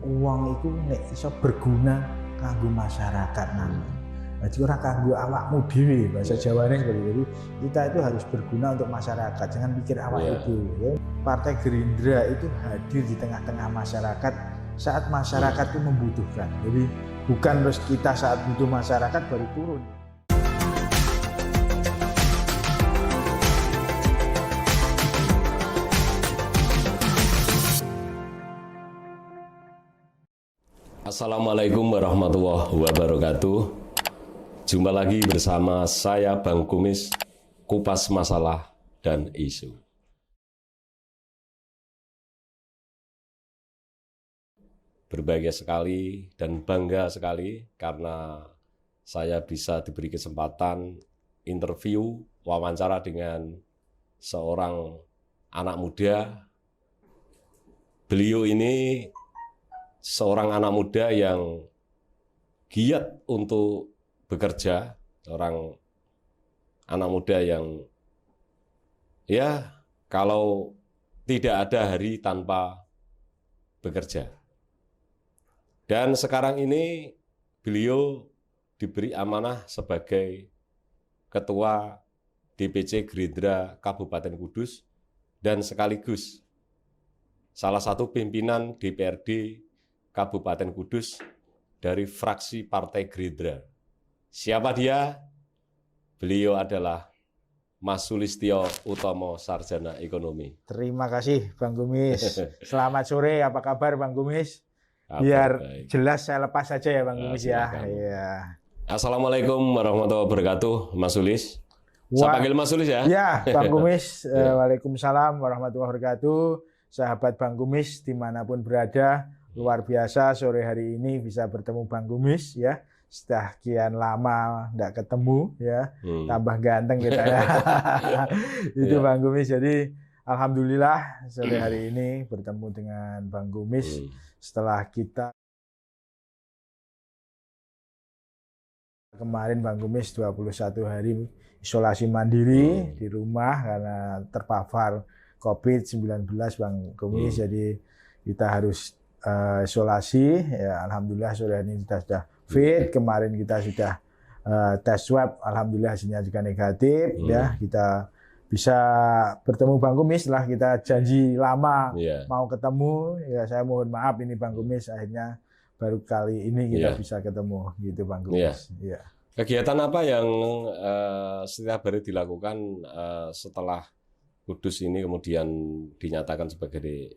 uang itu nek iso berguna kanggo masyarakat nang. Jadi ora kanggo awakmu dhewe, bahasa Jawane seperti itu. Jadi kita itu harus berguna untuk masyarakat, jangan pikir awak dhewe. Ya. Partai Gerindra itu hadir di tengah-tengah masyarakat saat masyarakat itu membutuhkan. Jadi bukan terus kita saat butuh masyarakat baru turun. Assalamualaikum warahmatullahi wabarakatuh. Jumpa lagi bersama saya Bang Kumis, kupas masalah dan isu. Berbahagia sekali dan bangga sekali karena saya bisa diberi kesempatan interview, wawancara dengan seorang anak muda. Beliau ini seorang anak muda yang giat untuk bekerja, seorang anak muda yang ya kalau tidak ada hari tanpa bekerja. Dan sekarang ini beliau diberi amanah sebagai Ketua DPC Gerindra Kabupaten Kudus dan sekaligus salah satu pimpinan DPRD Kabupaten Kudus dari fraksi Partai Gerindra. Siapa dia? Beliau adalah Mas Sulistyo Utomo, Sarjana Ekonomi. Terima kasih Bang Kumis. Selamat sore, apa kabar Bang Kumis? Biar baik. Jelas saya lepas saja ya Bang Kumis ya. Iya. Assalamualaikum warahmatullahi wabarakatuh, Mas Sulis. Saya panggil Mas Sulis ya. Ya, Bang Kumis. Waalaikumsalam warahmatullahi wabarakatuh. Sahabat Bang Kumis dimanapun berada, luar biasa sore hari ini bisa bertemu Bang Kumis ya. Sudah kian lama enggak ketemu ya. Tambah ganteng kita ya. Itu Bang Kumis. Jadi alhamdulillah sore hari ini bertemu dengan Bang Kumis setelah kita kemarin Bang Kumis 21 hari isolasi mandiri di rumah karena terpapar COVID-19 Bang Kumis. Jadi kita harus isolasi. Ya, alhamdulillah sore ini kita sudah fit. Kemarin kita sudah tes swab, alhamdulillah hasilnya juga negatif. Ya, kita bisa bertemu Bang Kumis setelah kita janji lama mau ketemu. Ya, saya mohon maaf ini Bang Kumis, akhirnya baru kali ini kita bisa ketemu gitu Bang Kumis. Ya. Kegiatan apa yang setiap hari dilakukan setelah Kudus ini kemudian dinyatakan sebagai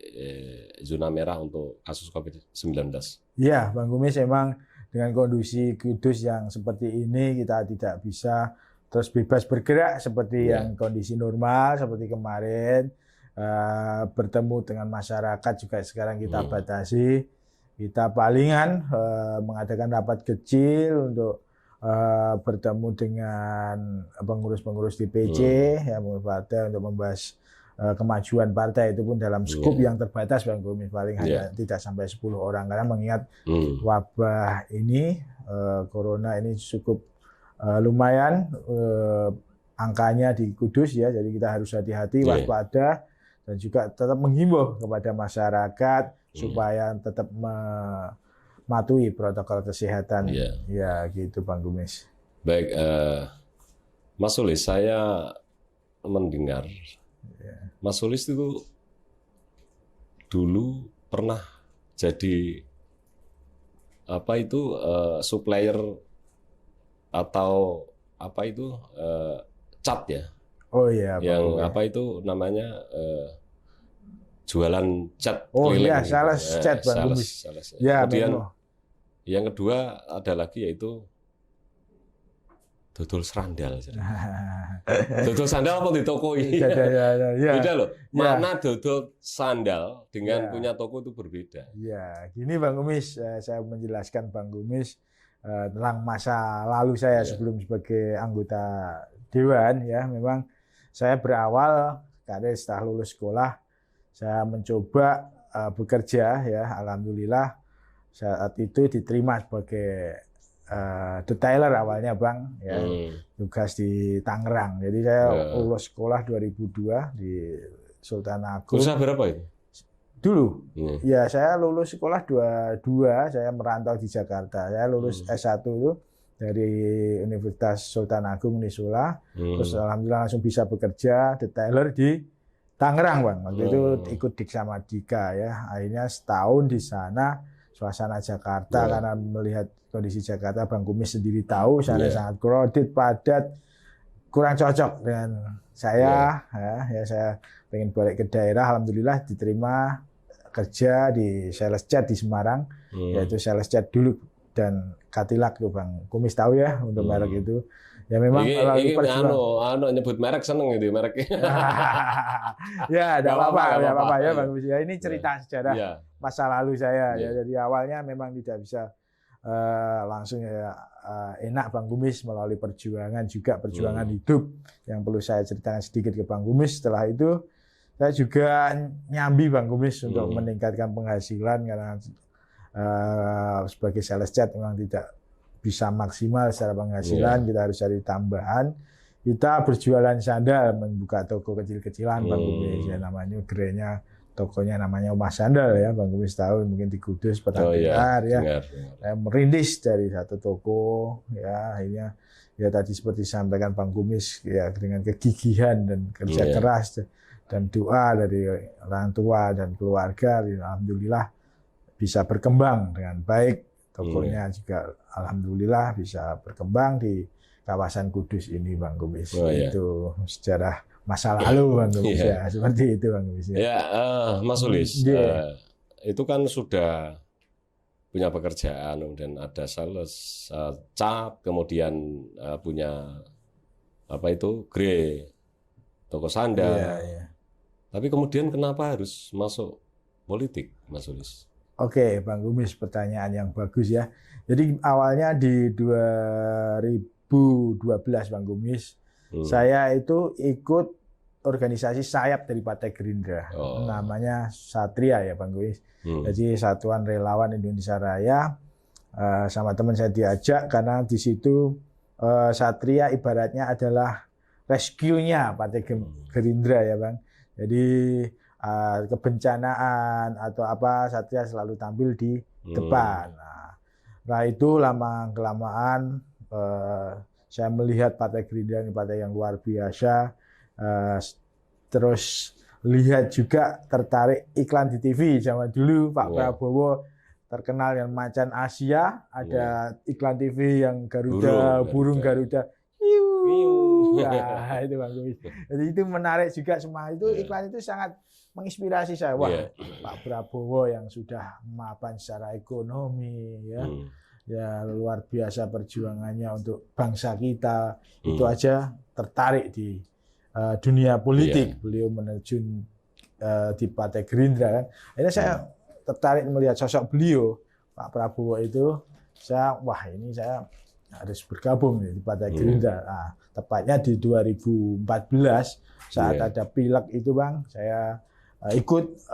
zona merah untuk kasus COVID-19? Iya, Bang Kumis, emang dengan kondisi Kudus yang seperti ini kita tidak bisa terus bebas bergerak seperti yang kondisi normal seperti kemarin. Bertemu dengan masyarakat juga sekarang kita batasi. Kita palingan mengadakan rapat kecil untuk bertemu dengan pengurus-pengurus DPC ya, partai untuk membahas kemajuan partai, itu pun dalam skup yang terbatas Bang Kumis, paling hanya tidak sampai 10 orang karena mengingat wabah ini corona ini cukup lumayan angkanya di Kudus ya, jadi kita harus hati-hati, waspada dan juga tetap menghimbau kepada masyarakat supaya tetap mematuhi protokol kesehatan. Ya gitu Bang Kumis. Baik, Mas Sulis, saya mendengar Mas Sulis itu dulu pernah jadi apa itu supplier atau apa itu cat ya? Oh iya. Yang apa itu namanya jualan cat. Oh iya, sales cat Bang Kumis. Ya, kemudian yang kedua ada lagi yaitu dodol sandal. Dodol sandal apa di toko ini? Beda loh. Mana dodol sandal dengan punya toko itu berbeda. Ya, gini Bang Kumis, saya menjelaskan Bang Kumis tentang masa lalu saya sebelum sebagai anggota dewan ya. Memang saya berawal karena setelah lulus sekolah saya mencoba bekerja ya, alhamdulillah saat itu diterima sebagai detailer awalnya Bang ya, tugas di Tangerang. Jadi saya lulus sekolah 2002 di Sultan Agung. Usaha berapa itu? Dulu, ya saya lulus sekolah 22, saya merantau di Jakarta. Saya lulus S1 itu dari Universitas Sultan Agung Nisula, terus alhamdulillah langsung bisa bekerja detailer di Tangerang, Bang. Waktu itu ikut Diksamadika ya. Akhirnya setahun di sana, suasana Jakarta karena melihat kondisi Jakarta, Bang Kumis sendiri tahu sana sangat crowded, padat, kurang cocok dengan saya. Ya saya pengen balik ke daerah, alhamdulillah diterima kerja di Sales Chat di Semarang, yaitu Sales Chat dulu dan Katilak tuh Bang Kumis tahu ya untuk merek itu. Ya memang ini nyebut merek seneng itu mereknya. Ya, enggak apa-apa ya Bang Kumis. Ya ini cerita sejarah masa lalu saya ya. Jadi awalnya memang tidak bisa langsung ya enak Bang Kumis melalui perjuangan juga perjuangan hidup yang perlu saya ceritakan sedikit ke Bang Kumis. Setelah itu saya juga nyambi Bang Kumis untuk meningkatkan penghasilan karena sebagai sales chat memang tidak bisa maksimal secara penghasilan, kita harus cari tambahan. Kita berjualan sandal, membuka toko kecil-kecilan Bang Kumis, ya namanya gerenya tokonya namanya Mas Sandal ya Bang Kumis tahu mungkin di Kudus Petamburan ya. Saya merintis dari satu toko ya akhirnya ya tadi seperti disampaikan Bang Kumis ya dengan kegigihan dan kerja keras dan doa dari orang tua dan keluarga, alhamdulillah bisa berkembang dengan baik. Tokonya juga alhamdulillah bisa berkembang di kawasan Kudus ini Bang Kumis. Itu sejarah masa lalu Bang Kumis ya, seperti itu Bang Kumis. Mas Sulis, itu kan sudah punya pekerjaan, kemudian ada sales, cap, kemudian punya apa itu, toko sandal. Tapi kemudian kenapa harus masuk politik, Mas Sulis? Oke, Bang Kumis, pertanyaan yang bagus ya. Jadi awalnya di 2012 Bang Kumis, saya itu ikut organisasi sayap dari Partai Gerindra, namanya Satria ya Bang Kumis. Jadi Satuan Relawan Indonesia Raya, sama teman saya diajak karena di situ Satria ibaratnya adalah rescue-nya Partai Gerindra ya Bang. Jadi kebencanaan atau apa Satria selalu tampil di depan. Nah itu lama-kelamaan saya melihat Partai Gerindra ini partai yang luar biasa. Terus lihat juga tertarik iklan di TV zaman dulu Pak Prabowo terkenal yang macan Asia, ada iklan TV yang Garuda, burung Garuda. Nah, itu Bang Kumis. Jadi itu menarik juga semua itu iklan itu sangat menginspirasi saya. Wah, Pak Prabowo yang sudah mapan secara ekonomi ya. Ya luar biasa perjuangannya untuk bangsa kita. Itu aja tertarik di dunia politik. Beliau menerjun di Partai Gerindra kan. Akhirnya saya tertarik melihat sosok beliau, Pak Prabowo itu. Wah ini saya harus bergabung di Partai Gerindra. Nah, tepatnya di 2014 saat ada pileg itu Bang, saya ikut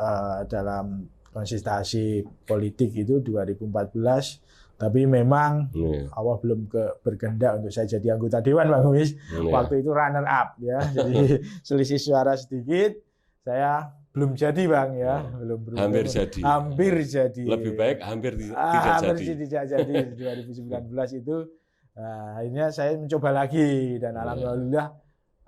dalam konsultasi politik itu 2014. Tapi memang awal belum berkehendak untuk saya jadi anggota dewan Bang Kumis. Waktu itu runner up ya, jadi selisih suara sedikit. Saya belum jadi Bang ya, belum hampir jadi. Hampir jadi. Lebih baik hampir tidak jadi. Di 2019 itu akhirnya saya mencoba lagi dan alhamdulillah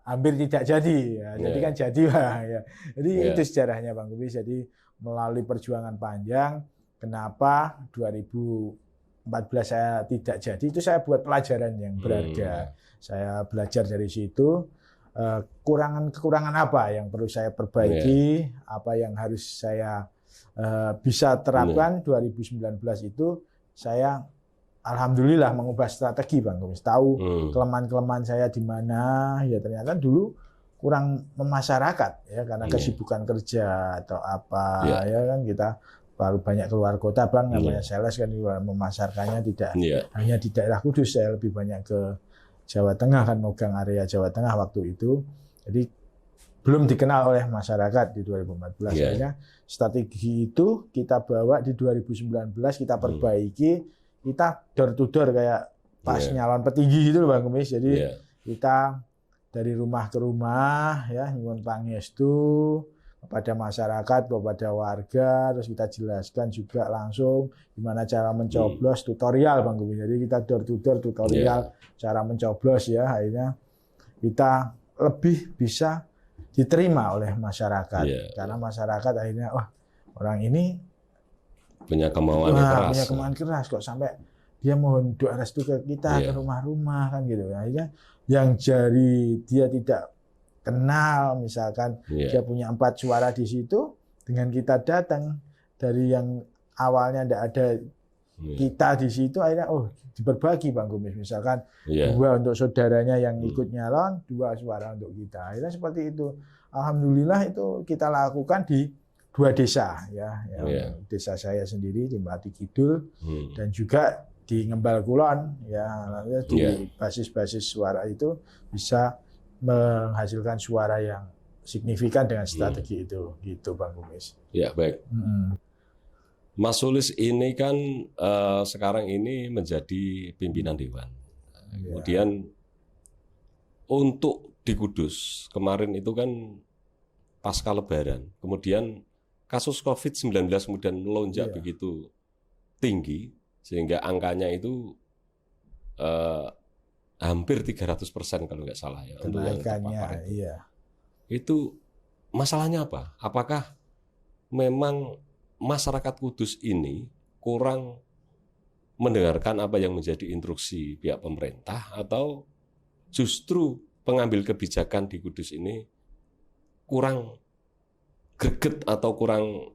hampir tidak jadi. Ya, jadi kan jadi Bang ya. Jadi itu sejarahnya Bang Kumis. Jadi melalui perjuangan panjang, kenapa 2014 saya tidak jadi, itu saya buat pelajaran yang berharga. Saya belajar dari situ, kekurangan apa yang perlu saya perbaiki, apa yang harus saya bisa terapkan. 2019 itu saya alhamdulillah mengubah strategi Bang Kumis. Tahu kelemahan-kelemahan saya di mana, ya ternyata dulu kurang memasyarakat ya karena kesibukan kerja atau apa ya kan kita baru banyak keluar kota Bang, namanya sales kan memasarkannya tidak hanya di daerah Kudus, saya lebih banyak ke Jawa Tengah kan, megang area Jawa Tengah waktu itu. Jadi belum dikenal oleh masyarakat di 2014. Akhirnya strategi itu kita bawa di 2019, kita perbaiki, kita door to door kayak pas nyalon petinggi gitu loh Bang Kumis. Jadi kita dari rumah ke rumah ya nyuwun pangestu, kepada masyarakat, kepada warga, terus kita jelaskan juga langsung gimana cara mencoblos, tutorial Bang Gumi. Jadi kita door to door tutorial cara mencoblos ya, akhirnya kita lebih bisa diterima oleh masyarakat. Karena masyarakat akhirnya orang ini punya kemauan keras. Punya kemauan keras kok sampai dia mohon doa restu ke kita ke rumah-rumah kan gitu. Akhirnya yang dari dia tidak kenal, misalkan dia punya 4 suara di situ, dengan kita datang dari yang awalnya tidak ada kita di situ, akhirnya diberbagi Bang Gumis, misalkan 2 untuk saudaranya yang ikut nyalon, 2 suara untuk kita. Akhirnya seperti itu. Alhamdulillah itu kita lakukan di 2 desa ya, desa saya sendiri di Melati Kidul dan juga di Ngembal Kulon ya, di basis-basis suara itu bisa menghasilkan suara yang signifikan dengan strategi itu, gitu Bang Gumis. Ya baik. Mas Sulis ini kan sekarang ini menjadi pimpinan dewan. Kemudian untuk di Kudus kemarin itu kan pasca Lebaran, kemudian kasus COVID-19 kemudian melonjak begitu tinggi sehingga angkanya itu hampir 300% kalau nggak salah ya untuk yang terpapar itu. Itu masalahnya apa? Apakah memang masyarakat Kudus ini kurang mendengarkan apa yang menjadi instruksi pihak pemerintah atau justru pengambil kebijakan di Kudus ini kurang greget atau kurang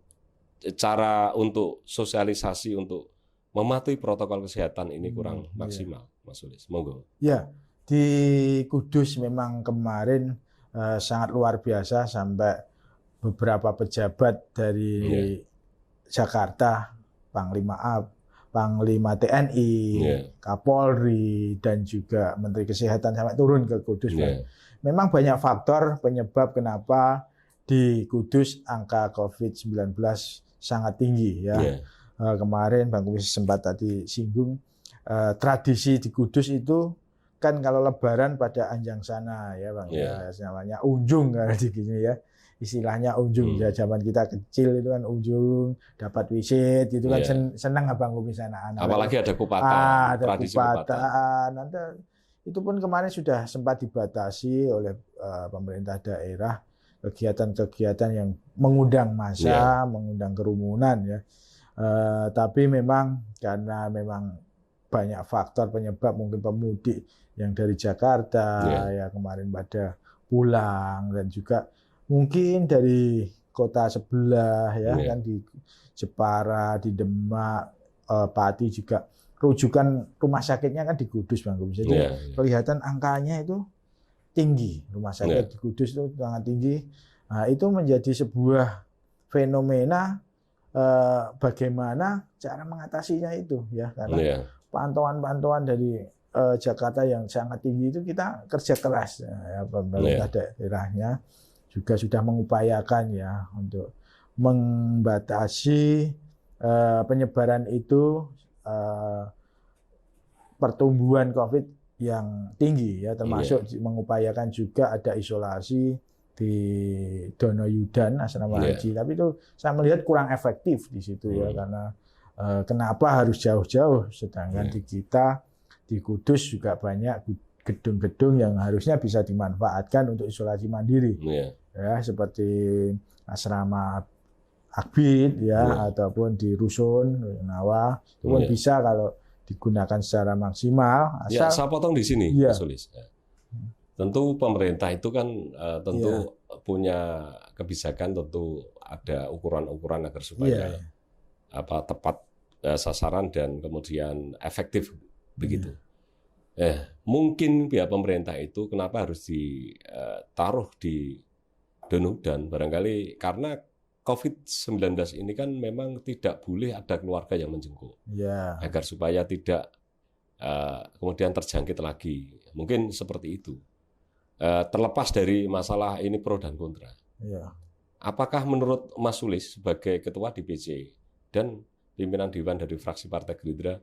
cara untuk sosialisasi untuk mematuhi protokol kesehatan ini kurang maksimal? Mas Sulis, monggo. Ya, di Kudus memang kemarin sangat luar biasa sampai beberapa pejabat dari Jakarta, Panglima TNI, Kapolri, dan juga Menteri Kesehatan sampai turun ke Kudus. Memang banyak faktor penyebab kenapa di Kudus angka COVID-19 sangat tinggi ya. Kemarin Bang Kumis sempat tadi singgung, tradisi di Kudus itu kan kalau Lebaran pada Anjang sana ya Bang, ya namanya unjung kalau di gini ya, istilahnya unjung. Ya zaman kita kecil itu kan unjung, dapat wisit itu kan senang Abang Kumis anak-anak. Apalagi ada kupatan, ada kupatan. Nanti itu pun kemarin sudah sempat dibatasi oleh pemerintah daerah, kegiatan-kegiatan yang mengundang massa, mengundang kerumunan ya. Tapi memang karena memang banyak faktor penyebab, mungkin pemudik yang dari Jakarta ya kemarin pada pulang, dan juga mungkin dari kota sebelah ya kan di Jepara, di Demak, Pati juga rujukan rumah sakitnya kan di Kudus Bang Kumis. Jadi kelihatan angkanya itu tinggi, rumah sakit di Kudus itu sangat tinggi. Nah, itu menjadi sebuah fenomena bagaimana cara mengatasinya itu ya, karena pantauan-pantauan dari Jakarta yang sangat tinggi itu kita kerja keras ya, pemerintah daerahnya juga sudah mengupayakan ya untuk membatasi penyebaran itu, pertumbuhan COVID yang tinggi ya, termasuk mengupayakan juga ada isolasi di Donoyudan asrama haji, tapi itu saya melihat kurang efektif di situ ya, karena kenapa harus jauh-jauh, sedangkan di kita di Kudus juga banyak gedung-gedung yang harusnya bisa dimanfaatkan untuk isolasi mandiri ya, seperti asrama Akbid ya, ataupun di Rusun Nawa itu pun bisa kalau digunakan secara maksimal. Asal saya potong di sini Mas Sulis. Tentu pemerintah itu kan tentu punya kebijakan, tentu ada ukuran-ukuran agar supaya tepat sasaran dan kemudian efektif begitu. Mungkin pihak pemerintah itu kenapa harus ditaruh di Donohudan, barangkali karena COVID-19 ini kan memang tidak boleh ada keluarga yang menjenguk, agar supaya tidak kemudian terjangkit lagi. Mungkin seperti itu. Terlepas dari masalah ini pro dan kontra, apakah menurut Mas Sulis sebagai Ketua DPC dan pimpinan Dewan dari fraksi Partai Gerindra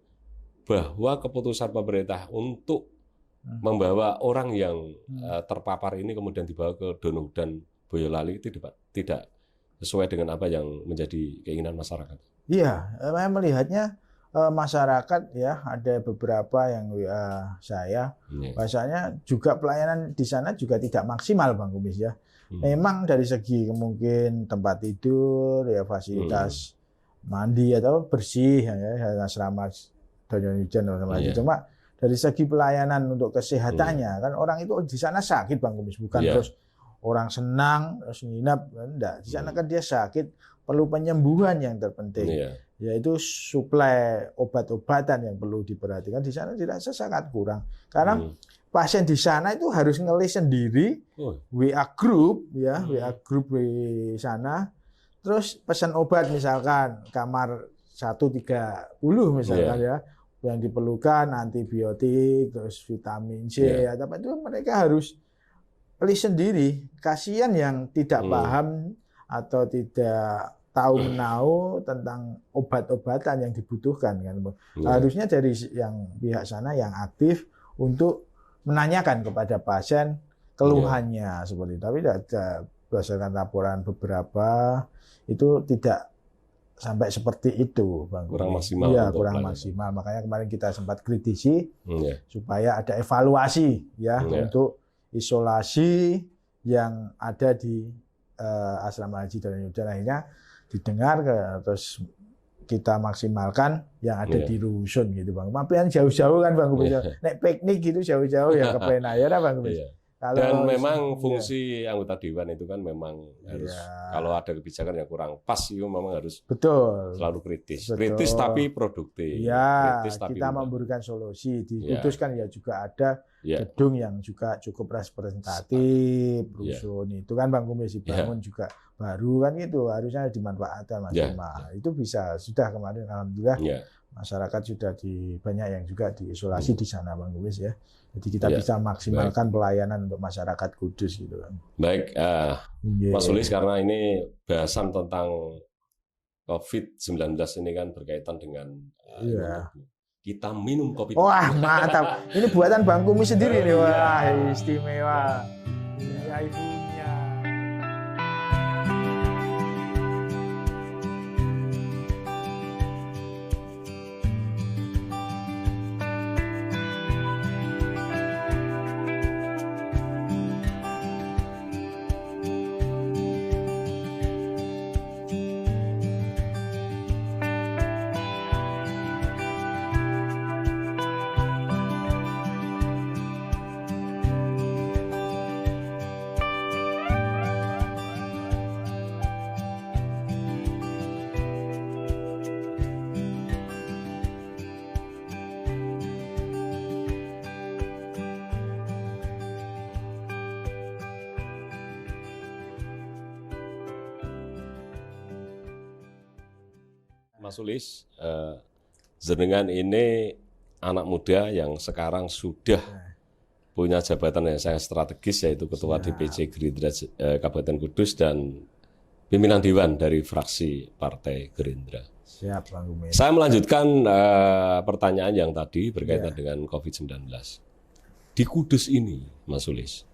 bahwa keputusan pemerintah untuk membawa orang yang terpapar ini kemudian dibawa ke Donohudan Boyolali itu tidak sesuai dengan apa yang menjadi keinginan masyarakat. Iya, saya melihatnya masyarakat ya, ada beberapa yang WA saya, bahasanya juga pelayanan di sana juga tidak maksimal Bang Kumis ya. Memang dari segi mungkin tempat tidur, ya fasilitas mandi atau bersih, ya asrama Donyo Hujan cuma dari segi pelayanan untuk kesehatannya kan orang itu di sana sakit Bang Kumis, bukan terus orang senang terus nginap, enggak. Di sana kan dia sakit, perlu penyembuhan yang terpenting. Yaitu suplai obat-obatan yang perlu diperhatikan di sana tidak sangat kurang. Karena pasien di sana itu harus ngelis sendiri WA group ya, WA group di sana. Terus pesan obat misalkan kamar 130 misalkan ya, yang diperlukan antibiotik, terus vitamin C atau apa itu mereka harus list sendiri. Kasihan yang tidak paham atau tidak tahu tentang obat-obatan yang dibutuhkan kan. Harusnya dari yang pihak sana yang aktif untuk menanyakan kepada pasien keluhannya seperti itu. Tapi berdasarkan laporan beberapa itu tidak sampai seperti itu, Bang. Kurang maksimal. Iya, kurang maksimal. Makanya kemarin kita sempat kritisi supaya ada evaluasi ya untuk isolasi yang ada di asrama haji Donyo Hujan. Akhirnya didengar terus kita maksimalkan yang ada di rusun gitu Bang. Mampir jauh-jauh kan Bang Kumis. Nek piknik gitu jauh-jauh ya ke Penayar Bang Kumis. Dan memang fungsi anggota dewan itu kan memang harus kalau ada kebijakan yang kurang pas itu memang harus selalu kritis. Kritis tapi produktif. Ya, kita memberikan solusi. Di Kudus kan ya juga ada gedung yang juga cukup representatif, rusun itu kan Bang Kumis dibangun juga baru kan itu harusnya dimanfaatkan maksimal. Itu bisa sudah kemarin alhamdulillah masyarakat sudah banyak yang juga diisolasi di sana Bang Kumis ya. Jadi kita bisa maksimalkan pelayanan untuk masyarakat Kudus gitu kan. Baik, Mas Sulis, karena ini bahasan tentang COVID-19 ini kan berkaitan dengan kita minum kopi. Wah mantap, ini buatan Bang Kumis sendiri nih, wah istimewa. Ya ibunya. Mas Sulis, jenengan ini anak muda yang sekarang sudah punya jabatan yang sangat strategis, yaitu Ketua DPC Gerindra Kabupaten Kudus dan pimpinan Dewan dari fraksi Partai Gerindra. Siap, Bang Kumis. Saya melanjutkan pertanyaan yang tadi berkaitan dengan COVID-19. Di Kudus ini, Mas Sulis,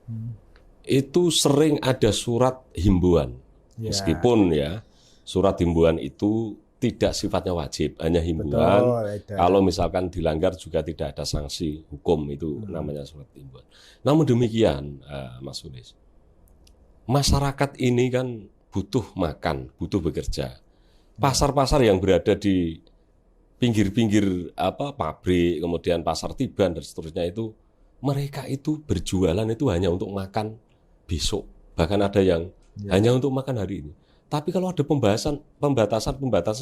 itu sering ada surat himbauan. Meskipun surat himbauan itu tidak sifatnya wajib, hanya himbauan. Kalau misalkan dilanggar juga tidak ada sanksi hukum, itu namanya surat himbauan. Namun demikian, Mas Sulis, masyarakat ini kan butuh makan, butuh bekerja. Pasar-pasar yang berada di pinggir-pinggir pabrik, kemudian pasar tiban dan seterusnya itu, mereka itu berjualan itu hanya untuk makan besok, bahkan ada yang hanya untuk makan hari ini. Tapi kalau ada pembatasan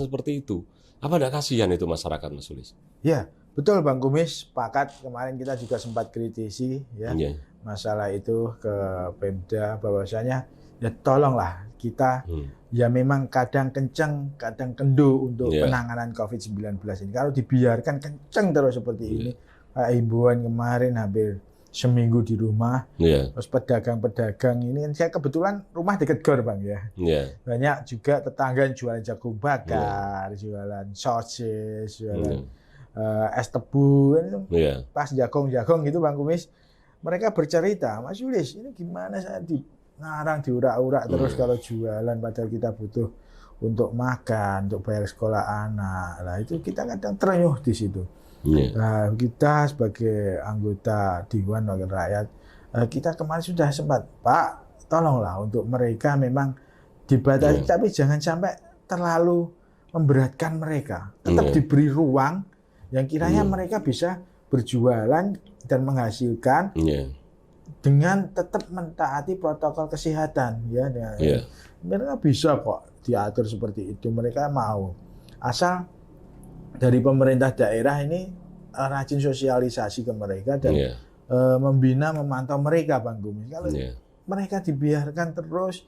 seperti itu, apa tidak kasihan itu masyarakat, Mas Sulis? Ya, betul Bang Kumis. Sepakat, kemarin kita juga sempat kritisi masalah itu ke Pemda, bahwasanya ya tolonglah kita ya memang kadang kencang, kadang kendu untuk penanganan COVID-19 ini. Kalau dibiarkan kencang terus seperti ini, himbauan kemarin hampir seminggu di rumah, terus pedagang-pedagang ini, saya kebetulan rumah dekat gor Bang banyak juga tetangga yang jualan jagung bakar, jualan sosis, jualan es tebu, pas jagung gitu Bang Kumis, mereka bercerita, Mas Sulis, ini gimana saya ngarang diurak-urak terus kalau jualan padahal kita butuh untuk makan, untuk bayar sekolah anak. Nah, itu kita kadang terenyuh di situ. Nah, kita sebagai anggota Dewan Wakil Rakyat, kita kemarin sudah sempat, Pak, tolonglah untuk mereka memang dibatasi, tapi jangan sampai terlalu memberatkan mereka. Tetap diberi ruang yang kiranya mereka bisa berjualan dan menghasilkan dengan tetap mentaati protokol kesehatan. Ya, mereka bisa kok diatur seperti itu, mereka mau. Asal dari pemerintah daerah ini rajin sosialisasi ke mereka dan membina, memantau mereka, Bang Gumis. Kalau mereka dibiarkan terus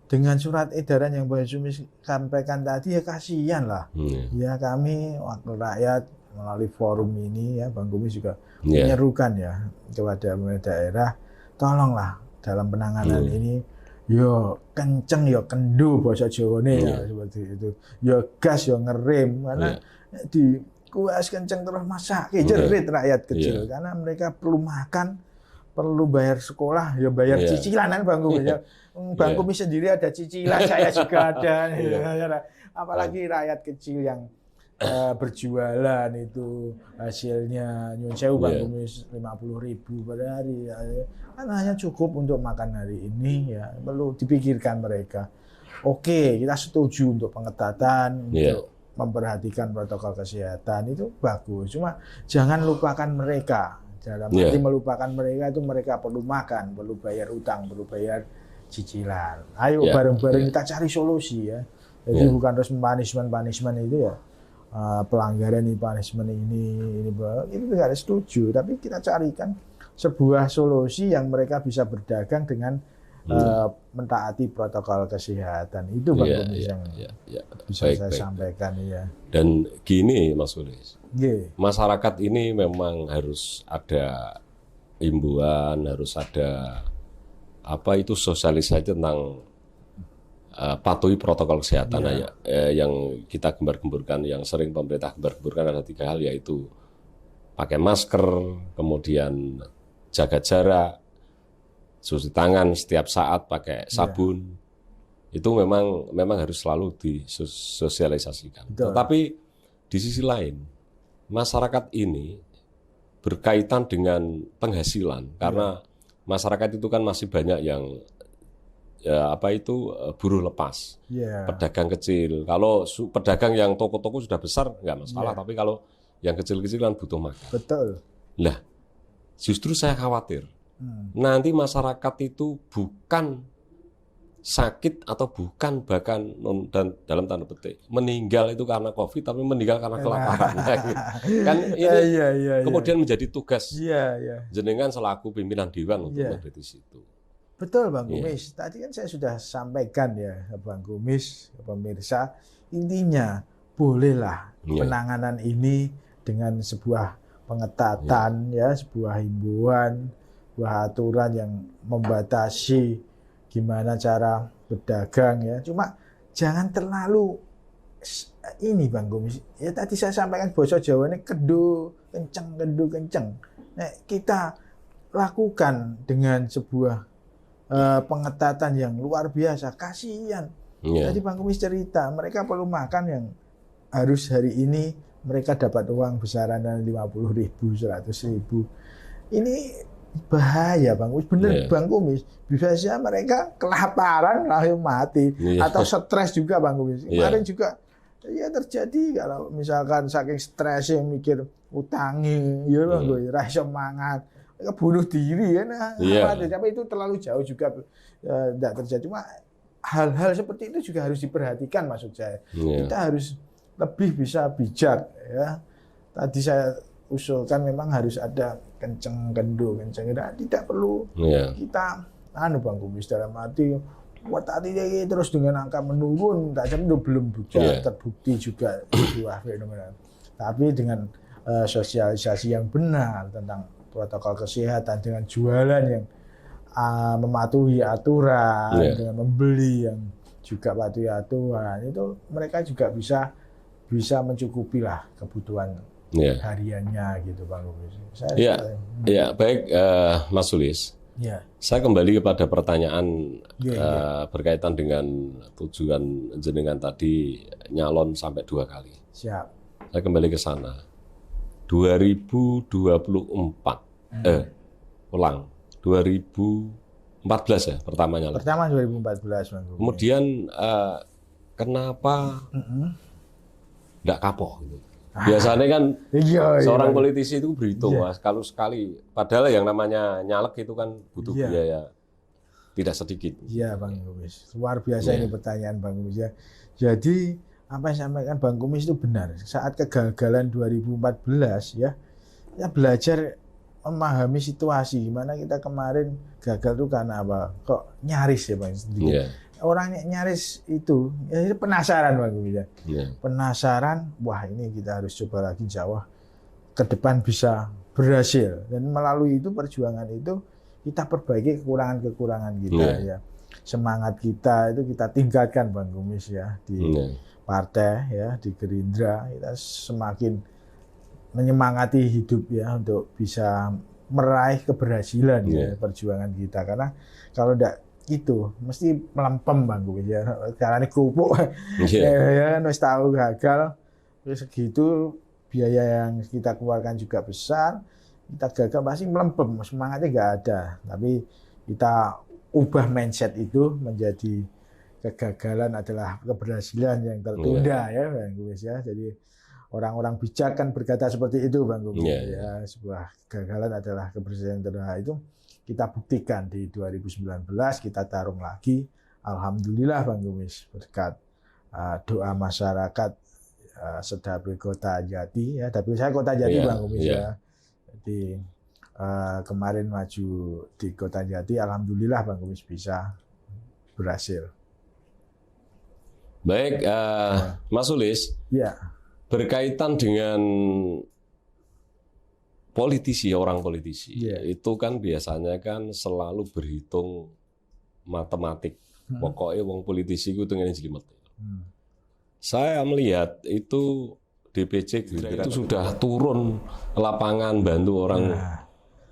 dengan surat edaran yang Bang Gumis sampaikan tadi, ya kasihan lah. Ya kami wakil rakyat melalui forum ini ya, Bang Gumis juga menyerukan ya kepada pemerintah daerah, tolonglah dalam penanganan ini. Yo kenceng, yo kendu bahasa Jawane ya seperti itu. Yo gas, yo ngerem, karena di kuas kenceng terus masak jerit rakyat kecil karena mereka perlu makan, perlu bayar sekolah, ya bayar cicilan kan Bang Gumis ya. Bang Gumis sendiri ada cicilan, saya juga ada. Apalagi rakyat kecil yang berjualan itu hasilnya nyun sewu Bang Gumis 50.000 per hari. Kan hanya cukup untuk makan hari ini ya, perlu dipikirkan mereka. Oke, kita setuju untuk pengetatan, untuk memperhatikan protokol kesehatan itu bagus. Cuma jangan lupakan mereka. Dalam arti melupakan mereka itu mereka perlu makan, perlu bayar utang, perlu bayar cicilan. Ayo bareng-bareng kita cari solusi ya. Jadi bukan terus punishment itu ya. Pelanggaran ini, punishment ini itu tidak setuju. Tapi kita carikan sebuah solusi yang mereka bisa berdagang dengan mentaati protokol kesehatan. Itu Bang Gumis yang bisa saya sampaikan ya. Dan gini Mas Sulis, masyarakat ini memang harus ada himbauan, harus ada sosialisasi tentang patuhi protokol kesehatan yang kita gembar-gemburkan, yang sering pemerintah gembar-gemburkan ada 3 hal, yaitu pakai masker, kemudian jaga jarak, cuci tangan setiap saat pakai sabun. Itu memang harus selalu disosialisasikan. Tetapi di sisi lain, masyarakat ini berkaitan dengan penghasilan karena masyarakat itu kan masih banyak yang buruh lepas, pedagang kecil. Kalau pedagang yang toko-toko sudah besar nggak masalah, tapi kalau yang kecil-kecil kan butuh makan. Betul. Lah, justru saya khawatir nanti masyarakat itu bukan sakit atau bukan bahkan dan dalam tanda petik meninggal itu karena COVID, tapi meninggal karena kelaparan. Kan ini kemudian menjadi tugas jenengan selaku pimpinan dewan untuk meneliti situ. Betul Bang Gumis. Tadi kan saya sudah sampaikan ya Bang Gumis, pemirsa, intinya bolehlah penanganan ini dengan sebuah pengetatan sebuah himbauan, sebuah aturan yang membatasi gimana cara berdagang ya. Cuma jangan terlalu ini Bang Gumis. Ya tadi saya sampaikan bahasa Jawa ini kedu kenceng. Nah, kita lakukan dengan sebuah pengetatan yang luar biasa. Kasihan. Tadi Bang Gumis cerita, mereka perlu makan yang harus hari ini mereka dapat uang besaran 50.000, 100.000. Ini bahaya Bang Gumis, bener Bang Gumis. Bisa saja mereka kelaparan langsung mati atau stres juga Bang Gumis. Kemarin juga terjadi kalau misalkan saking stresnya mikir utangi, rasa semangat, mereka bunuh diri kan. Tapi itu terlalu jauh juga tidak terjadi. Cuma hal-hal seperti itu juga harus diperhatikan maksud saya. Kita harus lebih bisa bijak ya. Tadi saya usulkan memang harus ada kenceng. Tidak perlu kita Bang Gumis dalam arti tadi terus dengan angka menurun, belum terbukti juga sebuah fenomena. Tapi dengan sosialisasi yang benar tentang protokol kesehatan, dengan jualan yang mematuhi aturan, dengan membeli yang juga patuhi aturan, itu mereka juga bisa mencukupi lah kebutuhan hariannya gitu Bang Gumis. Baik Mas Sulis. Ya. Saya kembali kepada pertanyaan Ya. berkaitan dengan tujuan jenengan tadi nyalon sampai 2 kali. Siap. Saya kembali ke sana. 2024, ulang, 2014 ya pertama nyalon. Pertama 2014 Bang Gumi. Kemudian kenapa nggak kapok? Gitu? Biasanya kan seorang politisi itu berhitung, kalau sekali, padahal yang namanya nyalek itu kan butuh biaya tidak sedikit. Iya Bang Kumis, luar biasa ini pertanyaan Bang Kumis ya. Jadi apa yang sampaikan Bang Kumis itu benar. Saat kegagalan 2014 ya, kita belajar memahami situasi gimana kita kemarin gagal itu karena apa? Kok nyaris ya Bang? Orangnya nyaris itu ya penasaran Bang Kumis ya. Penasaran, wah ini kita harus coba lagi Jawa ke depan bisa berhasil, dan melalui itu perjuangan itu kita perbaiki kekurangan-kekurangan kita ya. Semangat kita itu kita tingkatkan Bang Kumis ya di partai ya, di Gerindra kita semakin menyemangati hidup ya untuk bisa meraih keberhasilan ya perjuangan kita, karena kalau tidak itu mesti melempem Bang Kumis ya. Carane kerupuk ya wis tahu gagal terus segitu, biaya yang kita keluarkan juga besar, kita gagal pasti melempem, semangatnya nggak ada. Tapi kita ubah mindset itu menjadi kegagalan adalah keberhasilan yang tertunda ya Bang Kumis ya. Jadi orang-orang bijak kan berkata seperti itu Bang Kumis ya. Sebuah kegagalan adalah keberhasilan yang tertunda. Itu kita buktikan di 2019, kita tarung lagi. Alhamdulillah Bang Kumis, berkat doa masyarakat Sedapil Kota Jati ya. Tapi saya Kota Jati Bang Kumis ya. Jadi kemarin maju di Kota Jati, alhamdulillah Bang Kumis bisa berhasil. Baik, Mas Sulis, berkaitan dengan politisi, orang politisi, itu kan biasanya kan selalu berhitung matematik. Pokoknya wong politisi itu dengan jelimet. Saya melihat itu DPC Gerindra itu sudah turun ke lapangan bantu orang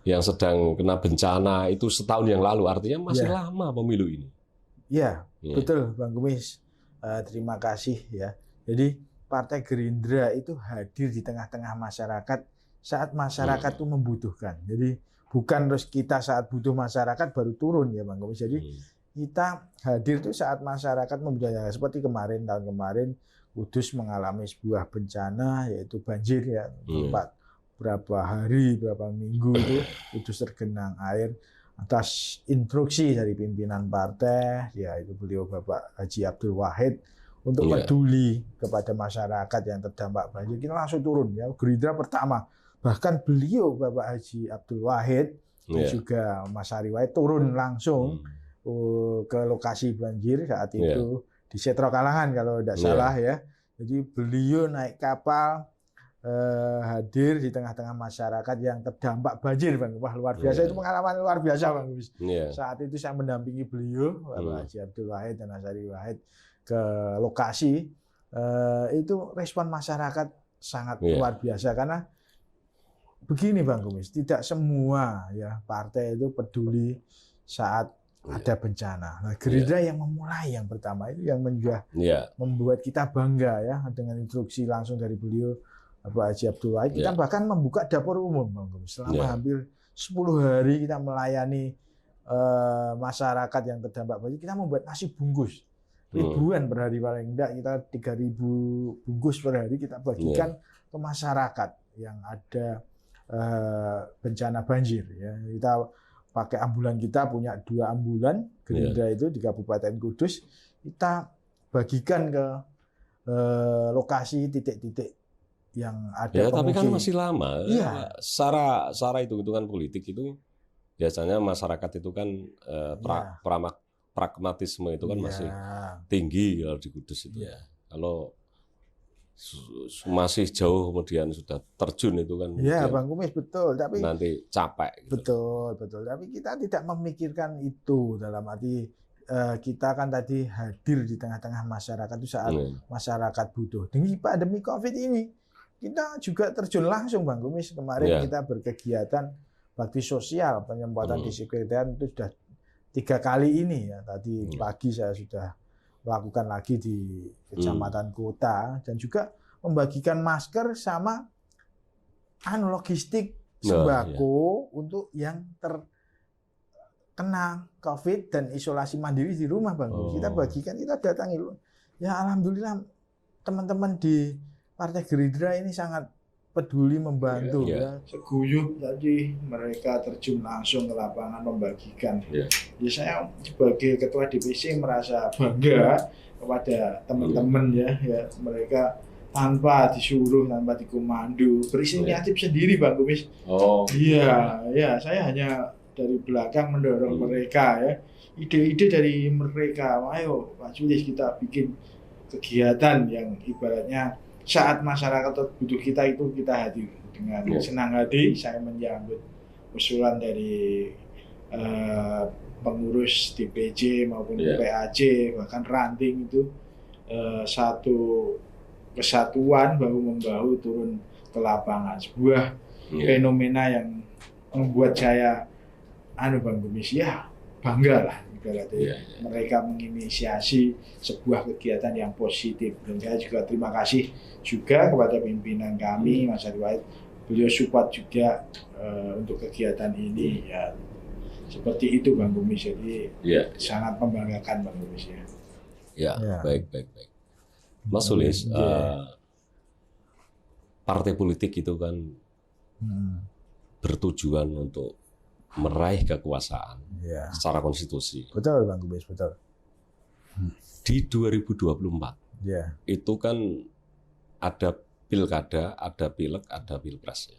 yang sedang kena bencana itu setahun yang lalu, artinya masih lama pemilu ini. Iya, betul Bang Kumis. Terima kasih ya. Jadi Partai Gerindra itu hadir di tengah-tengah masyarakat saat masyarakat itu membutuhkan. Jadi bukan terus kita saat butuh masyarakat baru turun ya Bang Kumis. Jadi kita hadir itu saat masyarakat membutuhkan. Seperti kemarin, tahun kemarin Kudus mengalami sebuah bencana yaitu banjir ya. Berapa hari, berapa minggu itu Kudus tergenang air. Atas instruksi dari pimpinan partai, yaitu beliau Bapak Haji Abdul Wahid, untuk peduli kepada masyarakat yang terdampak banjir, kita langsung turun ya. Gerindra pertama, bahkan beliau Bapak Haji Abdul Wahid dan juga Mas Ari Wahid turun langsung ke lokasi banjir saat itu di Setro Kalangan kalau tidak salah ya. Jadi beliau naik kapal hadir di tengah-tengah masyarakat yang terdampak banjir Bang. Wah luar biasa, itu pengalaman luar biasa Bang. Saat itu saya mendampingi beliau Bapak Haji Abdul Wahid dan Mas Ari Wahid ke lokasi, itu respon masyarakat sangat luar biasa, karena begini Bang Kumis, tidak semua ya partai itu peduli saat ada bencana. Nah, Gerindra yang memulai yang pertama itu yang membuat kita bangga ya, dengan instruksi langsung dari beliau Bapak Haji Abdul Wahid. Kita bahkan membuka dapur umum Bang Kumis. Selama hampir 10 hari kita melayani masyarakat yang terdampak banjir. Kita membuat nasi bungkus ribuan per hari, paling enggak kita 3.000 bungkus per hari kita bagikan ke masyarakat yang ada bencana banjir ya. Kita pakai ambulan, kita punya 2 ambulan Gerindra itu di Kabupaten Kudus, kita bagikan ke lokasi titik-titik yang ada tapi kan masih lama. Secara hitung-hitungan politik itu biasanya masyarakat itu kan pragmatisme itu kan masih tinggi kalau di Kudus itu. Kalau masih jauh kemudian sudah terjun itu kan. Iya, Bang Kumis betul, tapi nanti capek. Gitu. Betul. Tapi kita tidak memikirkan itu, dalam arti kita kan tadi hadir di tengah-tengah masyarakat itu saat masyarakat butuh. Dengan pandemi COVID ini, kita juga terjun langsung Bang Kumis. Kemarin kita berkegiatan bakti sosial, penyempatan di sekretariat itu sudah 3 kali ini ya. Tadi pagi saya sudah lakukan lagi di kecamatan kota, dan juga membagikan masker sama logistik sembako untuk yang terkena COVID dan isolasi mandiri di rumah, Bang. Kita bagikan, kita datangi. Ya alhamdulillah teman-teman di Partai Gerindra ini sangat peduli membantu ya. Seguyup tadi mereka terjun langsung ke lapangan membagikan. Ya, saya sebagai ketua DPC merasa bangga kepada teman-teman ya mereka tanpa disuruh, tanpa dikomando, berinisiatif sendiri, Bang Kumis. Iya, saya hanya dari belakang mendorong mereka ya. Ide-ide dari mereka, ayo Pak Sulis kita bikin kegiatan yang ibaratnya saat masyarakat butuh kita itu kita hadir dengan senang hati. Saya menyambut usulan dari pengurus DPC maupun PAC, bahkan ranting itu satu kesatuan bahu-membahu turun ke lapangan. Sebuah fenomena yang membuat saya Bang Kumis ya bangga lah. Mereka menginisiasi sebuah kegiatan yang positif, dan saya juga terima kasih juga kepada pimpinan kami Mas Ariwait, beliau support juga untuk kegiatan ini ya, seperti itu Bang Kumis. Jadi sangat membanggakan Bang Kumis ya. Baik. Mas Sulis, partai politik itu kan bertujuan untuk meraih kekuasaan secara konstitusi. Betul Bang Kumis, betul. Di 2024 itu kan ada pilkada, ada pileg, ada pilpres.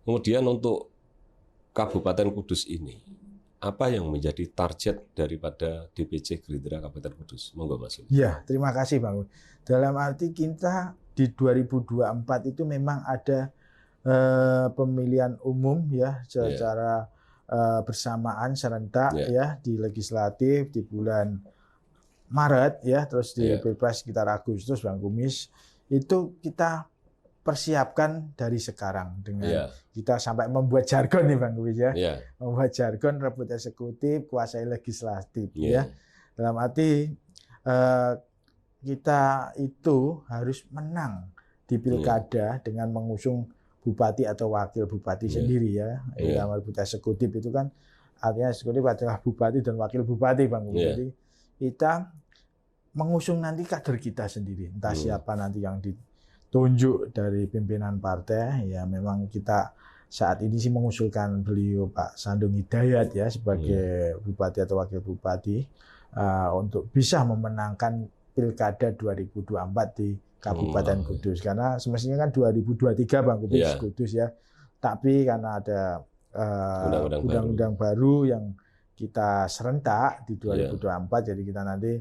Kemudian untuk Kabupaten Kudus ini, apa yang menjadi target daripada DPC Gerindra Kabupaten Kudus? Monggo Mas. Terima kasih Bang. Dalam arti kita di 2024 itu memang ada pemilihan umum ya secara bersamaan serentak ya, di legislatif di bulan Maret ya, terus di Pilpres sekitar Agustus Bang Kumis. Itu kita persiapkan dari sekarang dengan kita sampai membuat jargon nih Bang Kumis ya. Membuat jargon rebut eksekutif, kuasai legislatif ya. Dalam arti kita itu harus menang di pilkada dengan mengusung bupati atau wakil bupati sendiri ya. Yang rebut eksekutif itu kan artinya eksekutif adalah bupati dan wakil bupati Bang. Jadi kita mengusung nanti kader kita sendiri, entah siapa nanti yang ditunjuk dari pimpinan partai. Ya memang kita saat ini sih mengusulkan beliau Pak Sandung Hidayat ya sebagai bupati atau wakil bupati untuk bisa memenangkan pilkada 2024 di Kabupaten Kudus, karena semestinya kan 2023 Bang Kudus ya. Tapi karena ada undang-undang baru yang kita serentak di 2024, jadi kita nanti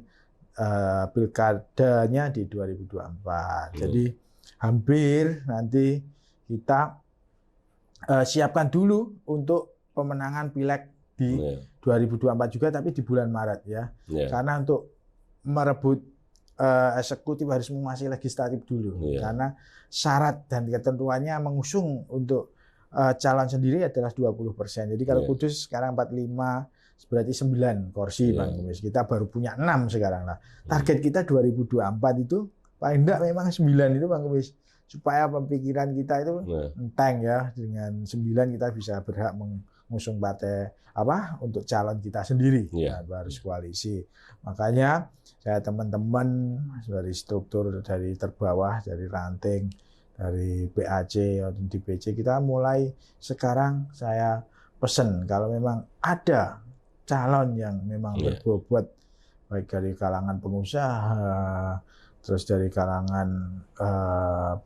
pilkadanya di 2024. Jadi hampir nanti kita siapkan dulu untuk pemenangan pileg di 2024 juga, tapi di bulan Maret ya. Karena untuk merebut eksekutif harus menguasai legislatif dulu, karena syarat dan ketentuannya mengusung untuk calon sendiri adalah 20%. Jadi kalau Kudus sekarang 45, berarti 9 kursi Bang Kumis. Kita baru punya 6 sekarang lah. Target kita 2024 itu paling enggak memang 9 itu Bang Kumis. Supaya pemikiran kita itu enteng ya, dengan 9 kita bisa berhak mengusung partai untuk calon kita sendiri. Harus koalisi. Makanya saya teman-teman dari struktur dari terbawah, dari ranting, dari PAC atau DPC, kita mulai sekarang saya pesen kalau memang ada calon yang memang berbobot, baik dari kalangan pengusaha, terus dari kalangan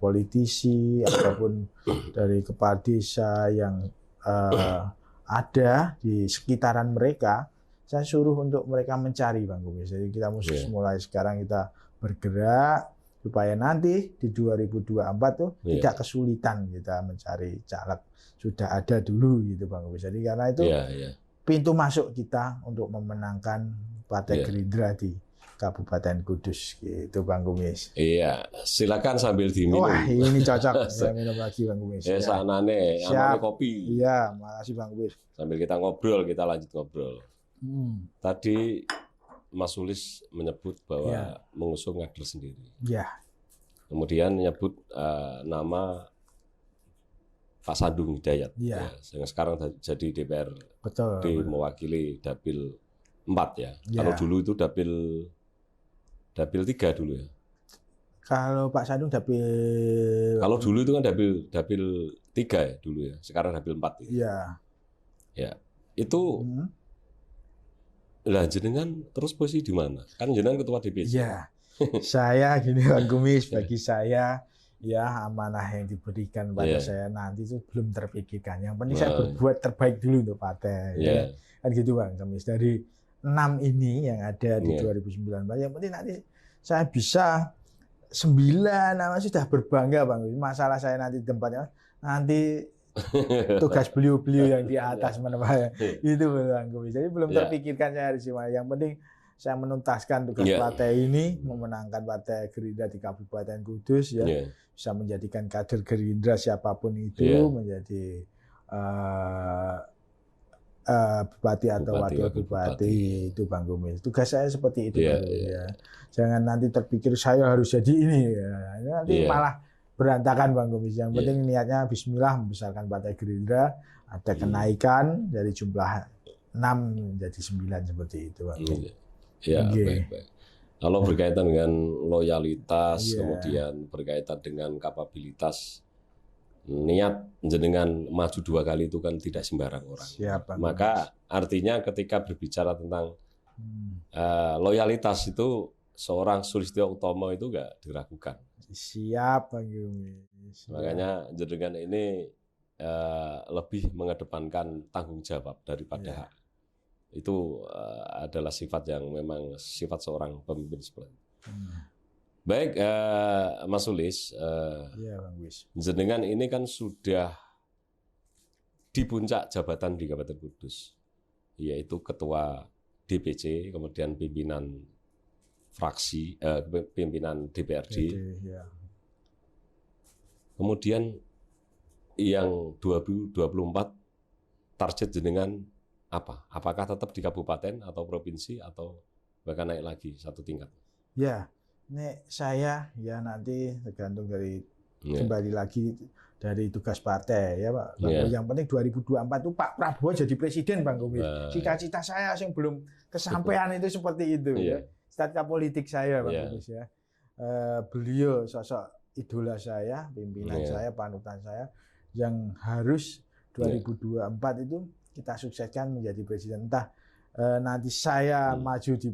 politisi ataupun dari kepala desa yang ada di sekitaran mereka, saya suruh untuk mereka mencari Bang Kumis. Jadi kita mesti mulai sekarang kita bergerak supaya nanti di 2024 tuh tidak kesulitan kita mencari caleg, sudah ada dulu gitu Bang Kumis. Jadi karena itu pintu masuk kita untuk memenangkan Partai Gerindra di Kabupaten Kudus gitu Bang Kumis. Iya, silakan sambil diminum. Wah, ini cocok. Saya minum lagi Bang Kumis. Ya, sanane, amane kopi. Iya, makasih Bang Kumis. Sambil kita ngobrol, kita lanjut ngobrol. Tadi Mas Sulis menyebut bahwa mengusung kader sendiri. Iya. Kemudian menyebut nama Pak Sandung Hidayat, ya, yang sekarang jadi DPR, mewakili Dapil 4 ya. Kalau dulu itu Dapil 3 dulu ya. Kalau Pak Sandung Dapil. Kalau dulu itu kan Dapil 3 ya dulu ya. Sekarang Dapil 4 ya. Iya. Ya. Itu lah jenengan terus posisi di mana? Kan jenengan ketua DPC. Iya. Saya gini Bang Kumis, bagi saya ya amanah yang diberikan pada saya nanti itu belum terpikirkan. Yang penting saya berbuat terbaik dulu untuk partai. Ya. Kan gitu Bang Kumis. Dari 6 ini yang ada di 2019, yang penting nanti saya bisa 9 nama sudah berbangga Bang. Masalah saya nanti tempatnya nanti tugas beliau-beliau yang di atas menempatkan itu Bang Kumis. Jadi belum terpikirkan saya harus gimana. Yang penting saya menuntaskan tugas partai ini, memenangkan partai Gerindra di Kabupaten Kudus ya, bisa menjadikan kader Gerindra siapapun itu menjadi bupati atau wakil bupati itu Bang Kumis. Tugas saya seperti itu Bang Kumis ya. Jangan nanti terpikir saya harus jadi ini ya. Nanti malah berantakan Bang Kumis. Yang penting niatnya Bismillah membesarkan partai Gerindra, ada kenaikan dari jumlah 6 menjadi 9 seperti itu Bang Kumis. Ya, baik. Kalau berkaitan dengan loyalitas, kemudian berkaitan dengan kapabilitas, niat jenengan maju 2 kali itu kan tidak sembarang orang. Maka artinya ketika berbicara tentang loyalitas itu seorang Sulistyo Utomo itu enggak diragukan. Siap Bang Kumis. Makanya jenengan ini lebih mengedepankan tanggung jawab daripada hak. Itu adalah sifat yang memang sifat seorang pemimpin seperti itu. Baik, Mas Sulis, jenengan ini kan sudah di puncak jabatan di Kabupaten Kudus, yaitu Ketua DPC, kemudian pimpinan fraksi, pimpinan DPRD, kemudian yang 2024 target jenengan apa? Apakah tetap di kabupaten atau provinsi atau bahkan naik lagi 1 tingkat? Ya, ini saya ya nanti tergantung dari kembali lagi dari tugas partai ya Pak. Yang penting 2024 itu Pak Prabowo jadi presiden Bang Kumis. Cita-cita saya yang belum kesampaian itu seperti itu ya. Strategi politik saya Bang Kumis ya. Beliau sosok idola saya, pimpinan saya, panutan saya yang harus 2024 itu kita sukseskan menjadi presiden. Entah nanti saya maju di